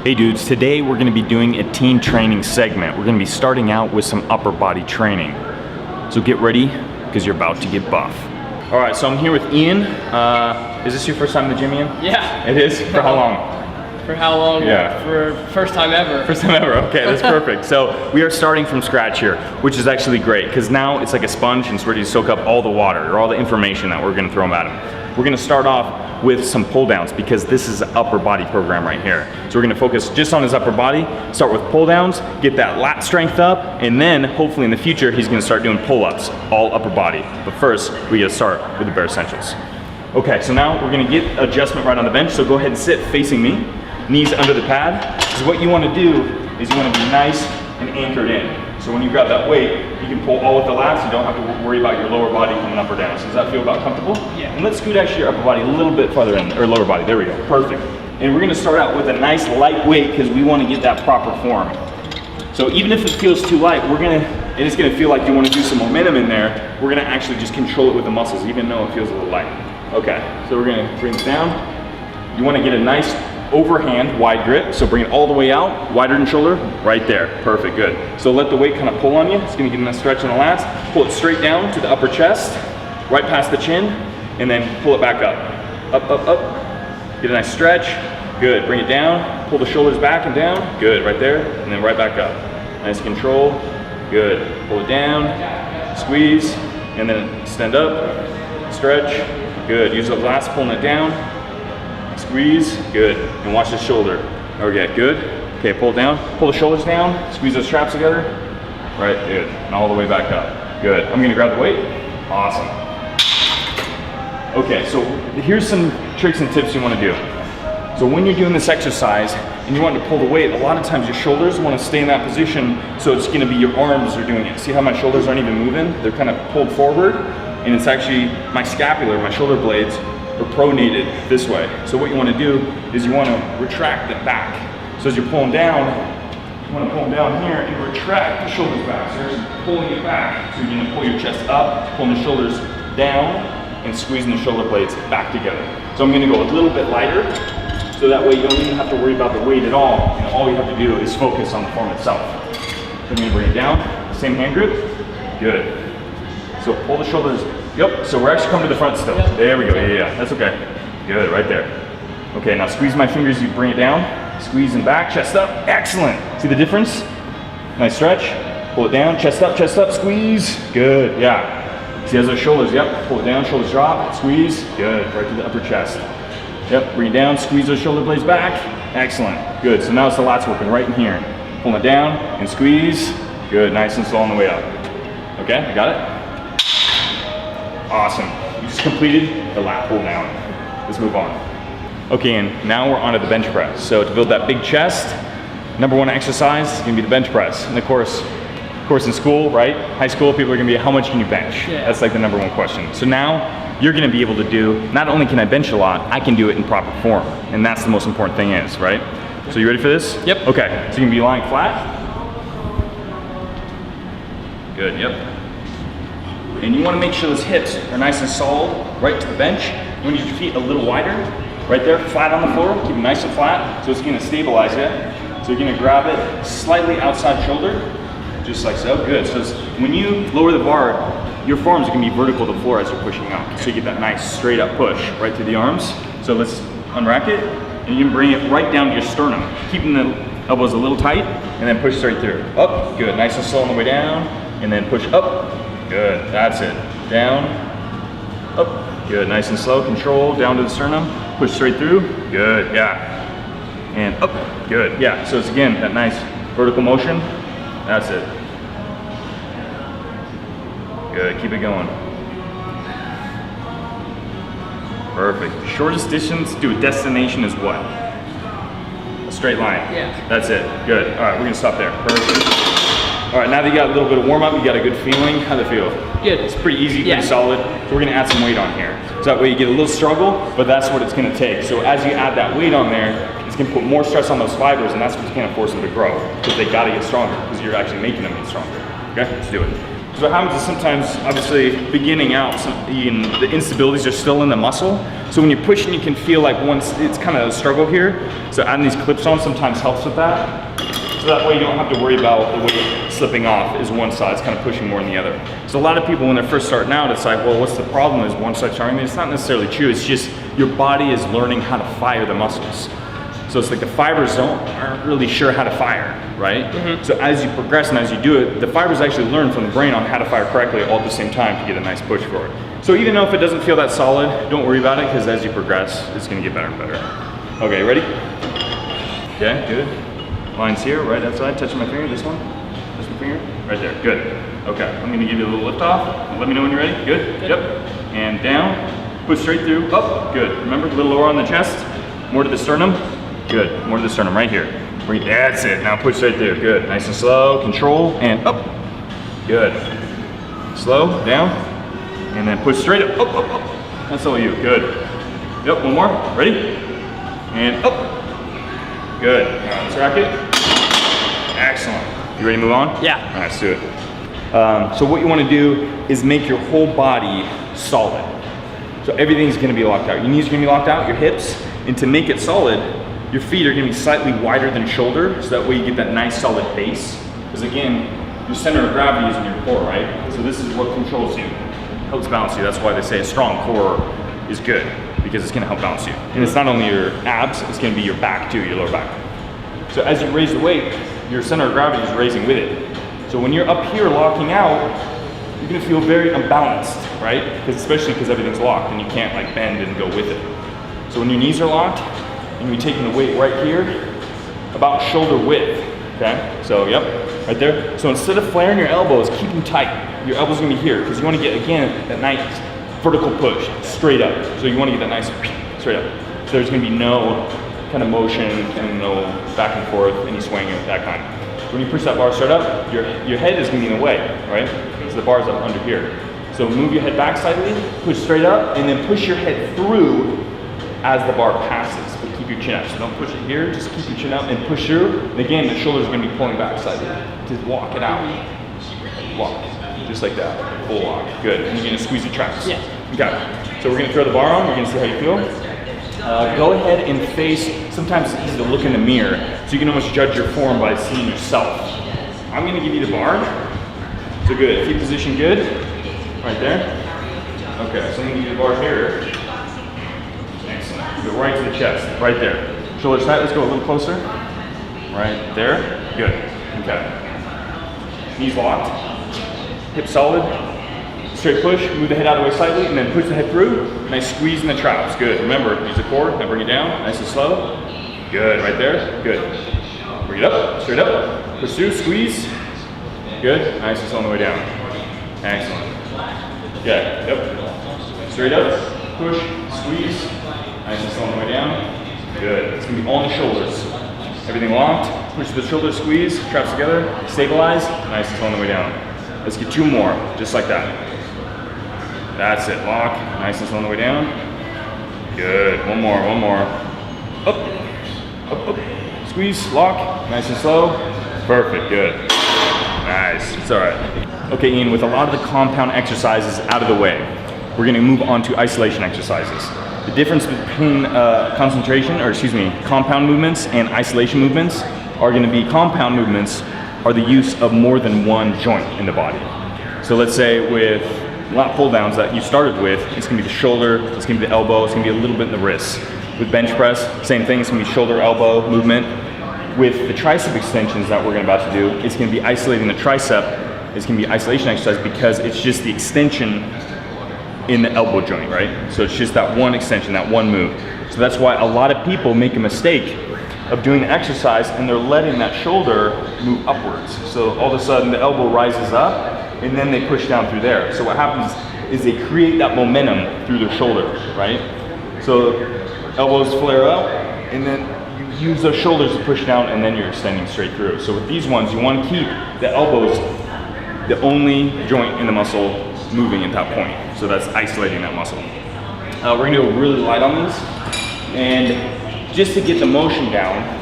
Hey dudes, today we're gonna be doing a team training segment. We're gonna be starting out with some upper body training. So get ready, because you're about to get buff. All right, so I'm here with Ian. Is this your first time in the gym, Ian? Yeah. It is? For how long? For how long? Yeah. For first time ever. First time ever, okay, that's perfect. So we are starting from scratch here, which is actually great, because now it's like a sponge and it's ready to soak up all the water, or all the information that we're gonna throw at him. We're gonna start off with some pull downs, because this is an upper body program right here. So we're gonna focus just on his upper body, start with pull downs, get that lat strength up, and then hopefully in the future, he's gonna start doing pull-ups, all upper body. But first, we gotta start with the bare essentials. Okay, so now we're gonna get adjustment right on the bench, so go ahead and sit facing me, knees under the pad. So what you wanna do is you wanna be nice and anchored in. So when you grab that weight, you can pull all with the lats, you don't have to worry about your lower body coming up or down. So does that feel about comfortable? Yeah. And let's scoot actually your upper body a little bit farther in, or lower body, there we go, perfect. And we're gonna start out with a nice light weight, because we wanna get that proper form. So even if it feels too light, and it's gonna feel like you wanna do some momentum in there, we're gonna actually just control it with the muscles, even though it feels a little light. Okay, so we're gonna bring it down. You wanna get a nice overhand wide grip, so bring it all the way out, wider than shoulder, right there, perfect, good. So let the weight kind of pull on you, it's gonna give you a stretch in the lats, pull it straight down to the upper chest, right past the chin, and then pull it back up. Up, up, up, get a nice stretch, good, bring it down, pull the shoulders back and down, good, right there, and then right back up. Nice control, good, pull it down, squeeze, and then extend up, stretch, good, use the lats pulling it down, squeeze, good, and watch the shoulder. Okay, good. Okay, pull it down, pull the shoulders down, squeeze those straps together. Right, good, and all the way back up. Good, I'm gonna grab the weight. Awesome. Okay, so here's some tricks and tips you wanna do. So when you're doing this exercise and you want to pull the weight, a lot of times your shoulders wanna stay in that position, so it's gonna be your arms are doing it. See how my shoulders aren't even moving? They're kind of pulled forward, and it's actually my scapular, my shoulder blades, or pronated this way. So what you want to do is you want to retract it back. So as you're pulling down, you want to pull them down here and retract the shoulders back. So you're pulling it back. So you're going to pull your chest up, pulling the shoulders down, and squeezing the shoulder blades back together. So I'm going to go a little bit lighter, so that way you don't even have to worry about the weight at all. And all you have to do is focus on the form itself. So I'm going to bring it down, same hand grip, good. So pull the shoulders. Yep, so we're actually coming to the front still. Yep. There we go, yeah, that's okay. Good, right there. Okay, now squeeze my fingers, you bring it down. Squeeze and back, chest up, excellent. See the difference? Nice stretch, pull it down, chest up, squeeze. Good, yeah. See, as those shoulders, yep, pull it down, shoulders drop, squeeze. Good, right to the upper chest. Yep, bring it down, squeeze those shoulder blades back. Excellent, good. So now it's the lats working right in here. Pull it down and squeeze. Good, nice and slow on the way up. Okay, I got it? Awesome, you just completed the lat pull down. Let's move on. Okay, and now we're onto the bench press. So to build that big chest, number one exercise is gonna be the bench press. And of course in school, right? High school, people are gonna be, how much can you bench? Yeah. That's like the number one question. So now you're gonna be able to do, not only can I bench a lot, I can do it in proper form. And that's the most important thing is, right? So you ready for this? Yep. Okay, so you're gonna be lying flat. Good, yep. And you want to make sure those hips are nice and solid, right to the bench. You want your feet a little wider, right there, flat on the floor, keep it nice and flat, so it's going to stabilize it. So you're going to grab it slightly outside shoulder, just like so, good. So when you lower the bar, your forearms are going to be vertical to the floor as you're pushing up. So you get that nice straight up push right through the arms. So let's unrack it, and you can bring it right down to your sternum, keeping the elbows a little tight, and then push straight through. Up, good, nice and slow on the way down, and then push up. Good, that's it. Down, up, good, nice and slow, control, down to the sternum, push straight through, good, yeah. And up, good, yeah. So it's again, that nice vertical motion, that's it. Good, keep it going. Perfect. Shortest distance to a destination is what? A straight line. Yeah. That's it, good. All right, we're gonna stop there, perfect. All right, now that you got a little bit of warm up, you got a good feeling. How'd it feel? Good. It's pretty easy, Yeah. pretty solid. So we're gonna add some weight on here. So that way you get a little struggle, but that's what it's gonna take. So as you add that weight on there, it's gonna put more stress on those fibers, and that's what's gonna force them to grow, because they gotta get stronger, because you're actually making them get stronger. Okay, let's do it. So what happens is sometimes, obviously, beginning out, the instabilities are still in the muscle. So when you're pushing, you can feel like it's kind of a struggle here. So adding these clips on sometimes helps with that. So that way you don't have to worry about the weight slipping off as one side's kind of pushing more than the other. So a lot of people when they're first starting out, it's like, well, what's the problem? Is one side charging? It's not necessarily true. It's just your body is learning how to fire the muscles. So it's like the fibers aren't really sure how to fire, right? So as you progress and as you do it, the fibers actually learn from the brain on how to fire correctly all at the same time to get a nice push forward. So even though if it doesn't feel that solid, don't worry about it, because as you progress, it's gonna get better and better. Okay, ready? Okay, good. Lines here, right outside, touching my finger, this one. Touch my finger, right there, good. Okay, I'm gonna give you a little lift off. Let me know when you're ready, good? Yep. And down, push straight through, up, good. Remember, a little lower on the chest, more to the sternum, good. More to the sternum, right here. That's it, now push right there, good. Nice and slow, control, and up, good. Slow, down, and then push straight up, up, up, up. That's all you, good. Yep, one more, ready? And up. Good. All right, let's rack it. Excellent. You ready to move on? Yeah. All right, let's do it. So what you want to do is make your whole body solid. So everything's going to be locked out. Your knees are going to be locked out, your hips, and to make it solid, your feet are going to be slightly wider than shoulder, so that way you get that nice solid base. Because again, your center of gravity is in your core, right? So this is what controls you, helps balance you. That's why they say a strong core is good, because it's gonna help balance you. And it's not only your abs, it's gonna be your back too, your lower back. So as you raise the weight, your center of gravity is raising with it. So when you're up here locking out, you're gonna feel very unbalanced, right? Especially because everything's locked and you can't like bend and go with it. So when your knees are locked, and you're taking the weight right here, about shoulder width, okay? So yep, right there. So instead of flaring your elbows, keep them tight. Your elbows are gonna be here, because you wanna get, again, that nice vertical push, straight up. So you wanna get that nice straight up. So there's gonna be no kind of motion and no back and forth, any swing, that kind. When you push that bar straight up, your head is gonna be in the way, right? So the bar's up under here. So move your head back slightly, push straight up, and then push your head through as the bar passes, but keep your chin up. So don't push it here, just keep your chin up and push through. And again, the shoulders are gonna be pulling back slightly. Just walk it out. Walk, just like that, full walk, good. And you're gonna squeeze your traps. Yeah. Okay, so we're gonna throw the bar on, we're gonna see how you feel. Go ahead and face, sometimes it's easy to look in the mirror, so you can almost judge your form by seeing yourself. I'm gonna give you the bar. So good, feet position good, right there. Okay, so I'm gonna give you the bar here. Excellent, go right to the chest, right there. Shoulders tight, let's go a little closer. Right there, good, okay. Knees locked, hips solid, straight push, move the head out of the way slightly, and then push the head through. Nice squeeze in the traps, good. Remember, use the core, now bring it down, nice and slow. Good, right there, good. Bring it up, straight up, push through, squeeze. Good, nice and slow on the way down. Excellent. Good, yep. Straight up, push, squeeze, nice and slow on the way down. Good, it's gonna be on the shoulders. Everything locked, push the shoulders, squeeze, traps together, stabilize, nice and slow on the way down. Let's get two more, just like that. That's it, lock, nice and slow on the way down. Good, one more. Up, up, up, squeeze, lock, nice and slow. Perfect, good. Nice, it's all right. Okay, Ian, with a lot of the compound exercises out of the way, we're gonna move on to isolation exercises. The difference between compound movements and isolation movements are gonna be compound movements are the use of more than one joint in the body. So let's say with lat pull downs that you started with, it's gonna be the shoulder, it's gonna be the elbow, it's gonna be a little bit in the wrist. With bench press, same thing, it's gonna be shoulder, elbow movement. With the tricep extensions that we're about to do, it's gonna be isolating the tricep, it's gonna be isolation exercise because it's just the extension in the elbow joint, right? So it's just that one extension, that one move. So that's why a lot of people make a mistake of doing the exercise and they're letting that shoulder move upwards. So all of a sudden the elbow rises up and then they push down through there. So what happens is they create that momentum through their shoulder, right? So elbows flare up and then you use those shoulders to push down and then you're extending straight through. So with these ones, you want to keep the elbows the only joint in the muscle moving at that point. So that's isolating that muscle. We're gonna go really light on these. And just to get the motion down,